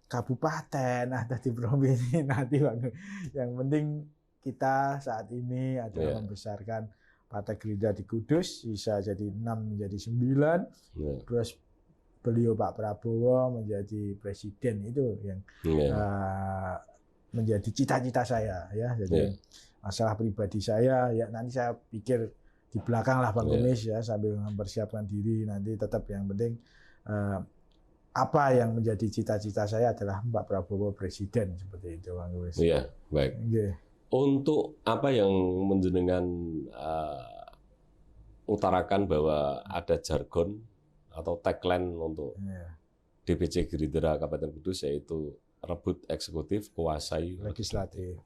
kabupaten atau di provinsi nanti Bang. Yang penting kita saat ini adalah membesarkan Partai Gerindra di Kudus, bisa jadi 6 menjadi 9. Terus beliau Pak Prabowo menjadi presiden, itu yang menjadi cita-cita saya ya. Jadi masalah pribadi saya ya nanti saya pikir di belakang lah Bang Kumis ya, sambil mempersiapkan diri nanti. Tetap yang penting apa yang menjadi cita-cita saya adalah Pak Prabowo presiden seperti itu Bang Kumis. Iya, baik. Untuk apa yang menjenengan utarakan bahwa ada jargon atau tagline untuk DPC Gerindra Kabupaten Kudus, yaitu rebut eksekutif, kuasai legislatif.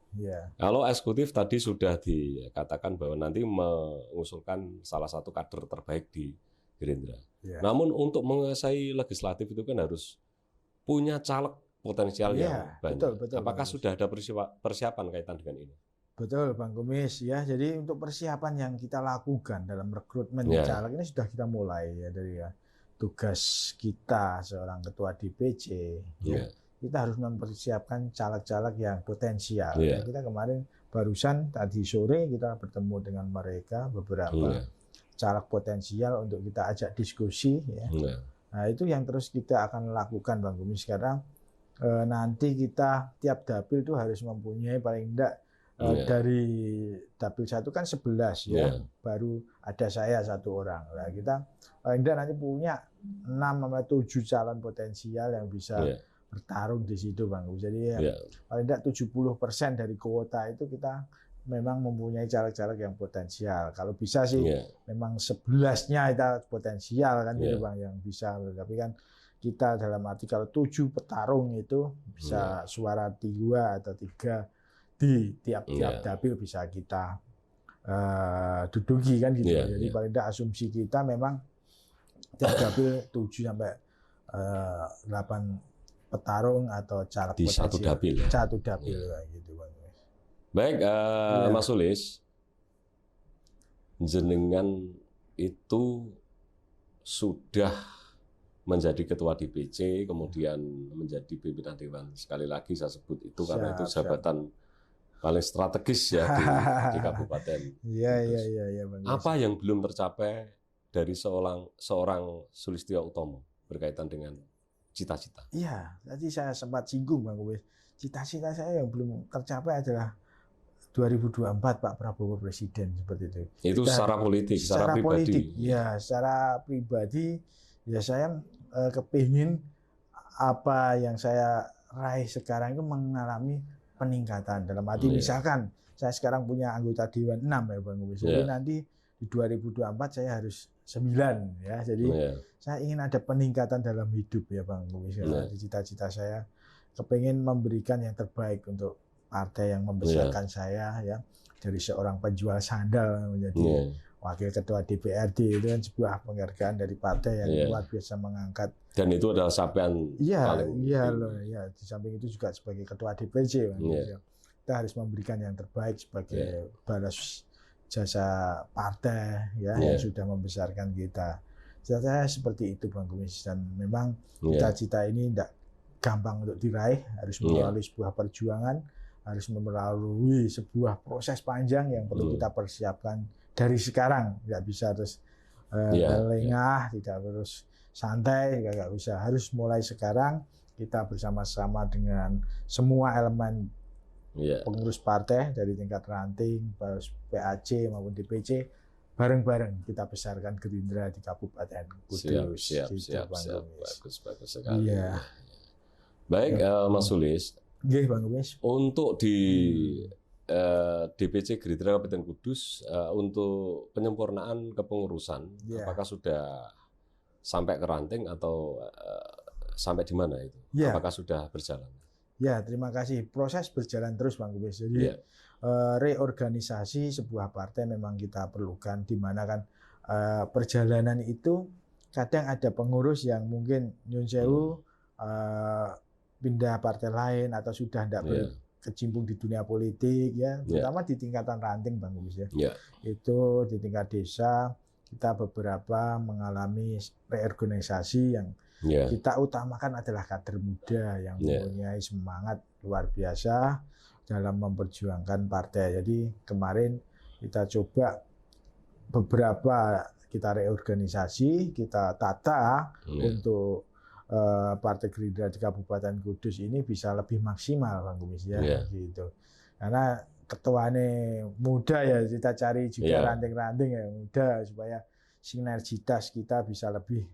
Kalau eksekutif tadi sudah dikatakan bahwa nanti mengusulkan salah satu kader terbaik di Gerindra. Namun untuk menguasai legislatif itu kan harus punya caleg potensial yang banyak. Betul, apakah sudah ada persiapan kaitan dengan ini? Betul Bang Kumis ya. Jadi untuk persiapan yang kita lakukan dalam rekrutmen caleg ini sudah kita mulai ya, dari tugas kita seorang ketua DPC kita harus mempersiapkan caleg-caleg yang potensial. Kita kemarin barusan tadi sore kita bertemu dengan mereka beberapa caleg potensial untuk kita ajak diskusi ya. Nah, itu yang terus kita akan lakukan Bang Kumis. Sekarang nanti kita tiap dapil itu harus mempunyai paling enggak dari dapil 1 kan 11 ya. Baru ada saya 1 orang. Nah, kita paling enggak nanti punya 6 sampai 7 calon potensial yang bisa bertarung di situ Bang Gumis. Jadi Ya. paling tidak 70% dari kuota itu kita memang mempunyai caleg-caleg yang potensial. Kalau bisa sih Ya. memang 11-nya kita potensial kan gitu Ya. Bang yang bisa. Tapi kan kita dalam arti kalau 7 petarung itu bisa suara 2 atau 3 di tiap-tiap dapil bisa kita duduki kan gitu. Jadi paling tidak asumsi kita memang tiap dapil 7 sampai 8 petarung atau caleg Di potensial. satu dapil. Satu dapil kayak gitu Bang. Baik, Mas Sulis, jenengan itu sudah menjadi ketua DPC, kemudian menjadi pimpinan dewan. Sekali lagi saya sebut itu karena itu jabatan paling strategis ya di kabupaten. Iya Bang. Apa yang belum tercapai dari seorang Sulistyo Utomo berkaitan dengan cita-cita? Iya, tadi saya sempat singgung Bang Kumis. Cita-cita saya yang belum tercapai adalah 2024 Pak Prabowo Presiden seperti itu. Itu secara politik, secara pribadi. Politik, ya, secara pribadi ya saya kepingin apa yang saya raih sekarang itu mengalami peningkatan. Dalam arti misalkan saya sekarang punya anggota Dewan 6 ya Bang Kumis. Jadi nanti di 2024 saya harus 9 ya. Jadi saya ingin ada peningkatan dalam hidup ya Bang Kumis. Cita-cita saya kepingin memberikan yang terbaik untuk partai yang membesarkan saya ya, dari seorang penjual sandal menjadi wakil ketua DPRD. Itu kan sebuah penghargaan dari partai yang luar biasa mengangkat. Dan itu adalah capaian paling loh ya. Di samping itu juga sebagai ketua DPC kita harus memberikan yang terbaik sebagai balas jasa partai ya yang sudah membesarkan kita. Saya seperti itu Bang Kumis, dan memang cita-cita ini tidak gampang untuk diraih, harus melalui sebuah perjuangan, harus melalui sebuah proses panjang yang perlu kita persiapkan dari sekarang. Nggak bisa terus lengah, tidak terus santai, nggak bisa. Harus mulai sekarang kita bersama-sama dengan semua elemen pengurus partai dari tingkat ranting, PAC maupun DPC, bareng-bareng kita besarkan Gerindra di Kabupaten Kudus. Siap. Bagus sekali. Baik, Mas Sulis. Bang Kumis. Untuk di DPC Gerindra Kabupaten Kudus, untuk penyempurnaan kepengurusan, apakah sudah sampai ke ranting atau sampai di mana itu? Apakah sudah berjalan? Ya, terima kasih. Proses berjalan terus Bang Kumis. Jadi reorganisasi sebuah partai memang kita perlukan, di mana kan perjalanan itu kadang ada pengurus yang mungkin nyun sewu pindah partai lain atau sudah tidak berkecimpung di dunia politik ya, terutama di tingkatan ranting Bang Kumis ya. Itu di tingkat desa kita beberapa mengalami reorganisasi yang kita utamakan adalah kader muda yang mempunyai semangat luar biasa dalam memperjuangkan partai. Jadi kemarin kita coba beberapa kita reorganisasi, kita tata untuk Partai Gerindra di Kabupaten Kudus ini bisa lebih maksimal Bang Kumis ya, gitu. Karena ketuanya muda ya, kita cari juga ranting-ranting ya muda supaya sinergitas kita bisa lebih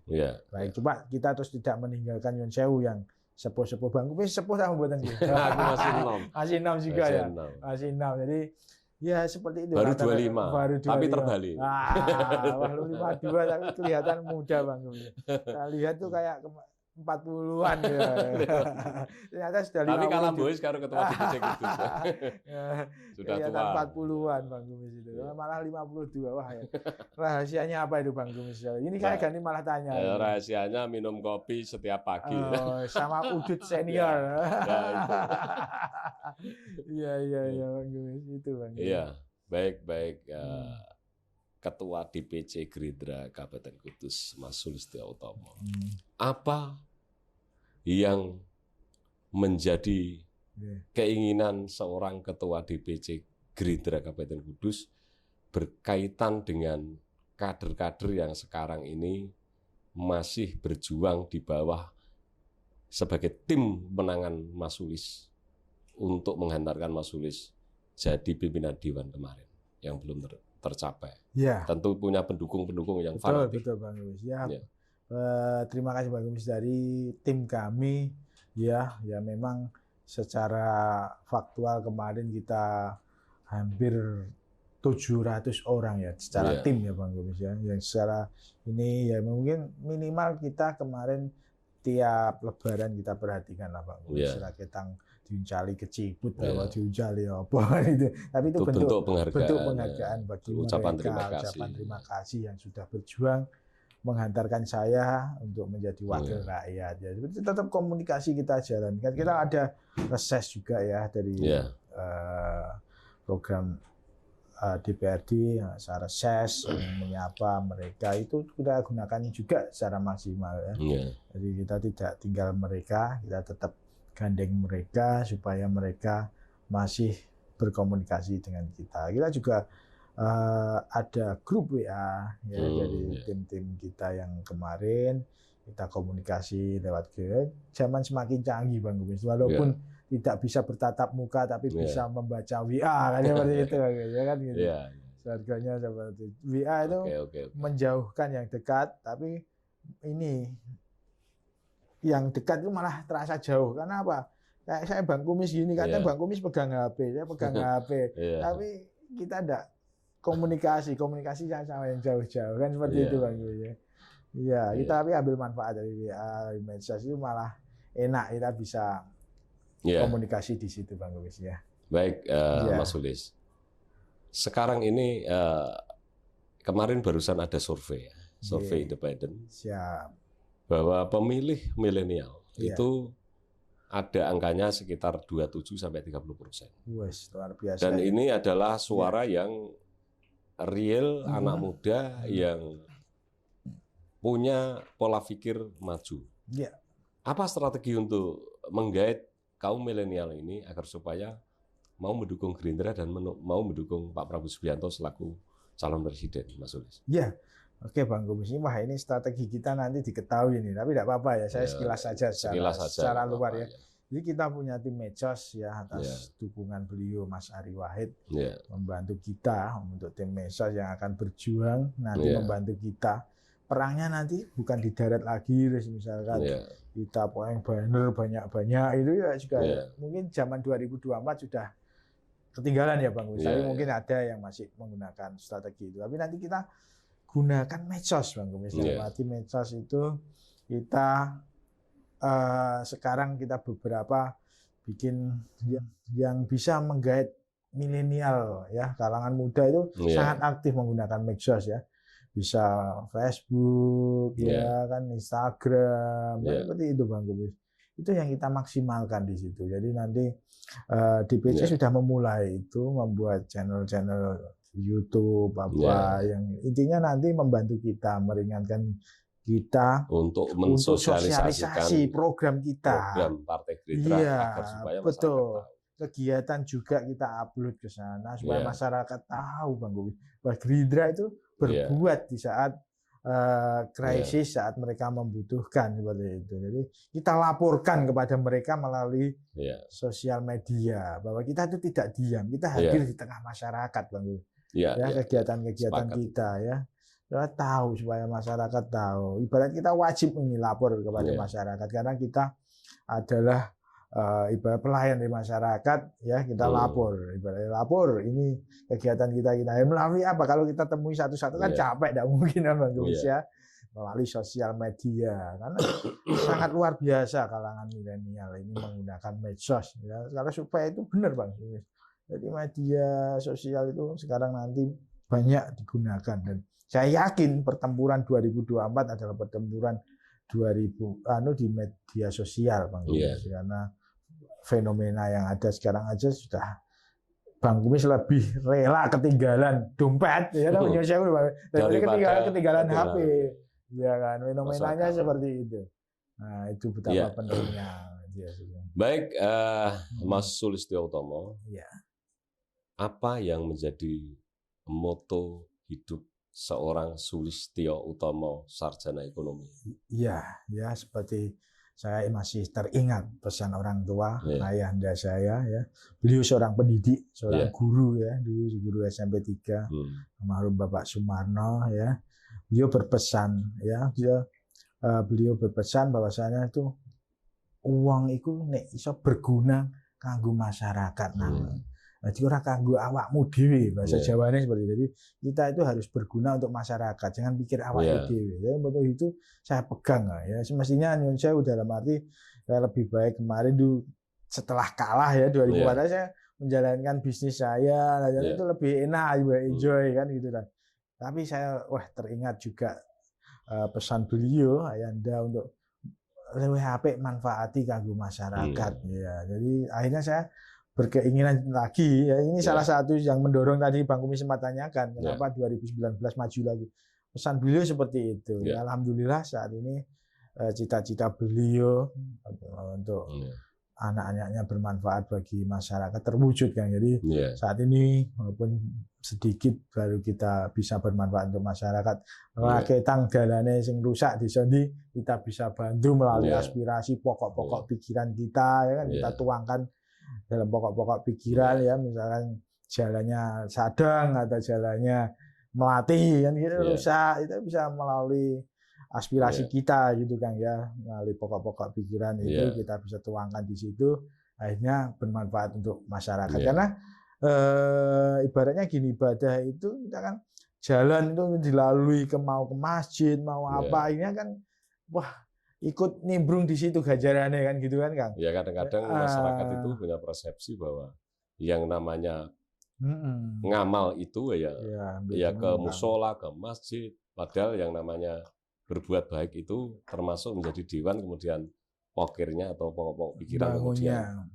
baik. Coba kita terus tidak meninggalkan Nyun Sewu yang sepuh-sepuh Bang Kumis, sepuh sama buatan kita. Aku masih 6. Masih 6 juga ya. Masih 6. Jadi ya seperti itu. Baru 25, tapi terbalik. Wah, 52 tapi kelihatan muda Bang Kumis. Kita lihat tuh kayak 40-an ya. Ternyata sudah 50. Tapi kalah boy sekarang ketua DPC Kudus. Sudah tua. 40-an Bang Kumis itu. Malah 52. Wah ya. Rahasianya apa itu Bang Kumis? Ini kayak ganti malah tanya. Rahasianya minum kopi setiap pagi. Sama udut senior. Iya Bang Kumis itu Bang. Iya, baik. Ketua DPC Gerindra Kabupaten Kudus Mas Sulistyo Utomo. Apa yang menjadi keinginan seorang ketua DPC Gerindra Kabupaten Kudus berkaitan dengan kader-kader yang sekarang ini masih berjuang di bawah sebagai tim pemenangan Mas Sulis untuk menghantarkan Mas Sulis jadi pimpinan Dewan kemarin yang belum tercapai. Tentu punya pendukung-pendukung yang fanatik. Betul Bang Kumis. Terima kasih Bang Kumis, dari tim kami Ya, ya memang secara faktual kemarin kita hampir 700 orang ya secara Iya. tim ya Bang Gomis ya. Yang secara ini ya mungkin minimal kita kemarin tiap lebaran kita perhatikan lah Bang Gomis. Iya. Ketang diuncali keciput Iya. bahwa diuncali apa itu. Tapi itu bentuk penghargaan bagi ucapan mereka, terima kasih. ucapan terima kasih yang sudah berjuang menghantarkan saya untuk menjadi wakil rakyat ya. Jadi tetap komunikasi kita jalankan. Kita ada reses juga ya dari program DPRD, saya reses menyapa mereka itu kita gunakan juga secara maksimal ya. Jadi kita tidak tinggal mereka, kita tetap gandeng mereka supaya mereka masih berkomunikasi dengan kita. Kita juga ada grup WA ya dari tim-tim kita yang kemarin kita komunikasi lewat grup. Zaman semakin canggih Bang Gomis, walaupun tidak bisa bertatap muka tapi bisa membaca WA kan seperti itu ya kan gitu. Harganya seperti WA itu menjauhkan yang dekat, tapi ini yang dekat itu malah terasa jauh. Karena apa? Kayak saya Bang Kumis gini, katanya Bang Kumis pegang HP, saya pegang HP, tapi kita enggak komunikasi sama yang jauh-jauh kan seperti itu Bang Kumis ya. Iya, kita tapi ambil manfaat dari WA, medsos itu malah enak kita bisa komunikasi di situ Bang Kumis ya. Baik, Mas Sulis. Sekarang ini kemarin barusan ada survei independen. Siap. Bahwa pemilih milenial itu ada angkanya sekitar 27 sampai 30%. Wes, luar biasa. Dan ini adalah suara yang real anak muda yang punya pola pikir maju. Apa strategi untuk menggait kaum milenial ini agar supaya mau mendukung Gerindra dan mau mendukung Pak Prabowo Subianto selaku calon presiden, Mas Sulis? Iya. Oke Bang Gomis, wah ini strategi kita nanti diketahui nih, tapi tidak apa-apa ya, saya sekilas saja secara luar ya. Jadi kita punya tim medsos ya atas dukungan beliau Mas Ari Wahid membantu kita untuk tim medsos yang akan berjuang nanti membantu kita. Perangnya nanti bukan di darat lagi, misalkan kita poin banner banyak-banyak itu ya juga mungkin zaman 2024 sudah ketinggalan ya Bang Gomis. Tapi mungkin ada yang masih menggunakan strategi itu. Tapi nanti kita gunakan medsos Bang Gomis. Arti medsos itu kita sekarang kita beberapa bikin yang bisa menggait milenial ya, kalangan muda itu sangat aktif menggunakan medsos ya. Bisa Facebook ya kan, Instagram seperti itu Bang Gomis. Itu yang kita maksimalkan di situ. Jadi nanti DPC sudah memulai itu membuat channel-channel YouTube yang intinya nanti membantu kita, meringankan kita untuk mensosialisasikan program kita, program Partai Gerindra agar supaya masyarakat tahu. Kegiatan juga kita upload ke sana supaya masyarakat tahu Bang Gomis bahwa Gerindra itu berbuat di saat krisis, saat mereka membutuhkan seperti itu. Jadi kita laporkan kepada mereka melalui sosial media bahwa kita itu tidak diam, kita hadir di tengah masyarakat Bang Gomis. Kegiatan-kegiatan kita ya. Kita tahu supaya masyarakat tahu. Ibarat kita wajib ini lapor kepada masyarakat karena kita adalah ibarat pelayan dari masyarakat ya, kita lapor, ibarat lapor ini kegiatan kita melalui apa, kalau kita temui satu-satu kan capek, tidak mungkin kan Bang Gomis ya, melalui sosial media karena sangat luar biasa kalangan milenial ini menggunakan medsos ya, karena supaya itu benar Bang Gomis. Jadi media sosial itu sekarang nanti banyak digunakan dan saya yakin pertempuran 2024 adalah pertempuran di media sosial Bang Gomis karena fenomena yang ada sekarang aja sudah Bang Gomis lebih rela ketinggalan dompet ya daripada ketinggalan HP ya kan, fenomenanya seperti itu. Nah itu betapa pentingnya. Baik, Mas Sulistyo Utomo, apa yang menjadi moto hidup seorang Sulistyo Utomo sarjana ekonomi? Ya seperti saya masih teringat pesan orang tua, ayahanda saya ya. Beliau seorang pendidik, seorang guru ya, dulu guru SMP 3, almarhum Bapak Sumarno ya. Beliau berpesan ya, beliau berpesan bahwasanya itu uang itu nek iso berguna kanggo masyarakat nang. Jadi ora kanggo awakmu dhewe, bahasa Jawane seperti itu. Jadi kita itu harus berguna untuk masyarakat, jangan pikir awak dhewe. Ya betul itu saya pegang ya. Semestinya nyun sewu dalam arti ya lebih baik kemarin dulu setelah kalah ya 2014 saya menjalankan bisnis saya, itu lebih enak, juga enjoy kan gitu kan. Tapi saya teringat juga pesan beliau Ayanda untuk lebih apik manfaati kanggo masyarakat ya. Jadi akhirnya saya berkeinginan lagi ya, ini salah satu yang mendorong tadi Bang Kumis sempat tanyakan kenapa 2019 maju lagi. Pesan beliau seperti itu. Ya, alhamdulillah saat ini cita-cita beliau untuk anak-anaknya bermanfaat bagi masyarakat terwujud kan. Jadi saat ini walaupun sedikit baru kita bisa bermanfaat untuk masyarakat. Ketang dalane sing rusak di sini kita bisa bantu melalui aspirasi pokok-pokok pikiran kita ya kan, kita tuangkan dalam pokok-pokok pikiran ya, misalkan jalannya Sadang atau jalannya Melati kan gitu rusak, itu bisa melalui aspirasi kita gitu kan ya, melalui pokok-pokok pikiran itu kita bisa tuangkan di situ, akhirnya bermanfaat untuk masyarakat. Karena ibaratnya gini, ibadah itu kita kan jalan itu dilalui ke masjid mau apa ini kan ikut nimbrung di situ gajarannya kan gitu kan Kang. Ya kadang-kadang masyarakat itu punya persepsi bahwa yang namanya ngamal itu ya ke musola, ke masjid, padahal yang namanya berbuat baik itu termasuk menjadi dewan, kemudian pokirnya atau pokok pikiran kemudian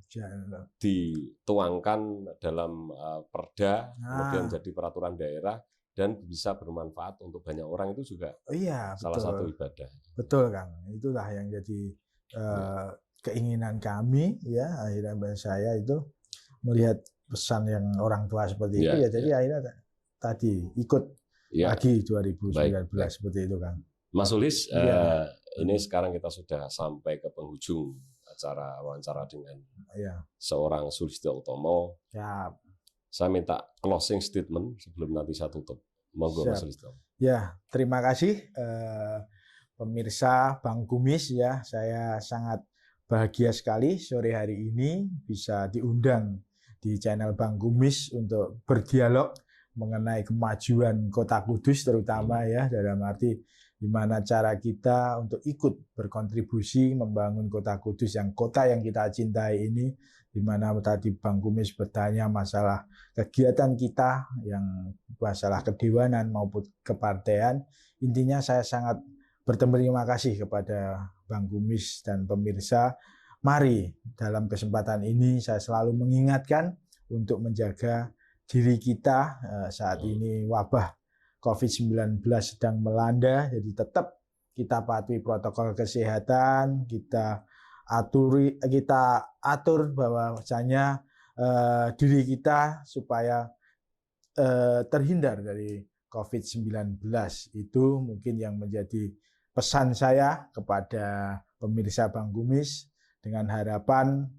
dituangkan dalam perda, kemudian jadi peraturan daerah dan bisa bermanfaat untuk banyak orang, itu juga salah satu ibadah. Betul Kang, itulah yang jadi keinginan kami ya, akhirnya saya itu melihat pesan yang orang tua seperti itu ya, jadi akhirnya tadi ikut lagi 2019 seperti itu Kang. Mas Sulis, ini sekarang kita sudah sampai ke penghujung acara wawancara dengan seorang Sulistyo Utomo. Saya minta closing statement sebelum nanti saya tutup. Monggo Mas Sulistyo. Ya, terima kasih pemirsa Bang Kumis ya. Saya sangat bahagia sekali sore hari ini bisa diundang di channel Bang Kumis untuk berdialog mengenai kemajuan Kota Kudus terutama ya, dalam arti gimana cara kita untuk ikut berkontribusi membangun Kota Kudus, yang kota yang kita cintai ini, di mana tadi Bang Kumis bertanya masalah kegiatan kita yang masalah kedewanan maupun kepartean. Intinya saya sangat berterima kasih kepada Bang Kumis dan pemirsa. Mari dalam kesempatan ini saya selalu mengingatkan untuk menjaga diri kita. Saat ini wabah COVID-19 sedang melanda, jadi tetap kita patuhi protokol kesehatan, kita atur bahwasanya diri kita supaya terhindar dari COVID-19. Itu mungkin yang menjadi pesan saya kepada pemirsa Bang Kumis, dengan harapan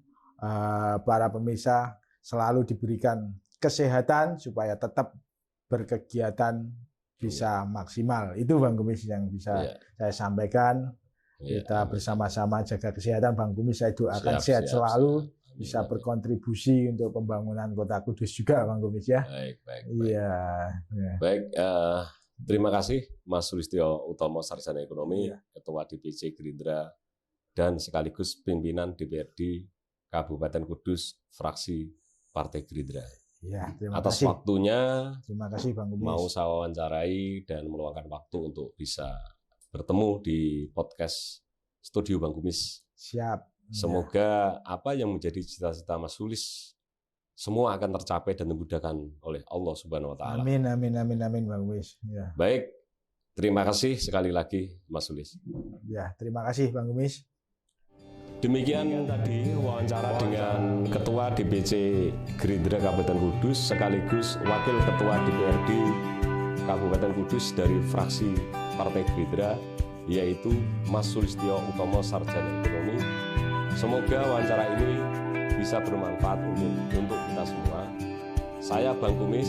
para pemirsa selalu diberikan kesehatan supaya tetap berkegiatan bisa maksimal. Itu Bang Kumis yang bisa saya sampaikan. Kita bersama-sama jaga kesehatan Bang Kumis, saya doakan sehat selalu, bisa berkontribusi untuk pembangunan Kota Kudus juga Bang Kumis ya. Baik, terima kasih Mas Sulistyo Utomo, Sarjana Ekonomi, Ketua DPC Gerindra dan sekaligus pimpinan DPRD Kabupaten Kudus fraksi Partai Gerindra. Atas waktunya, terima kasih Bang Kumis. Mau saya wawancarai dan meluangkan waktu untuk bisa bertemu di podcast studio Bang Kumis. Siap. Semoga apa yang menjadi cita-cita Mas Sulis semua akan tercapai dan dimudahkan oleh Allah Subhanahu Wa Taala. Amin, amin, amin, amin Bang Kumis. Baik, terima kasih sekali lagi Mas Sulis. Terima kasih Bang Kumis. Demikian tadi wawancara dengan Ketua DPC Gerindra Kabupaten Kudus sekaligus Wakil Ketua DPRD Kabupaten Kudus dari fraksi Partai Gerindra, yaitu Mas Sulistyo Utomo, Sarjana Ekonomi. Semoga wawancara ini bisa bermanfaat untuk kita semua. Saya Bang Kumis,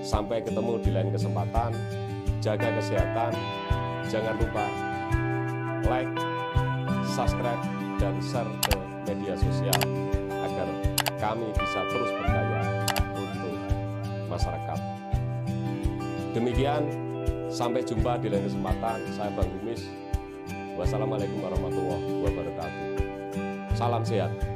sampai ketemu di lain kesempatan. Jaga kesehatan, jangan lupa like, subscribe dan share ke media sosial agar kami bisa terus berdaya untuk masyarakat. Demikian, sampai jumpa di lain kesempatan. Saya Bang Gumis. Wassalamualaikum warahmatullahi wabarakatuh. Salam sehat.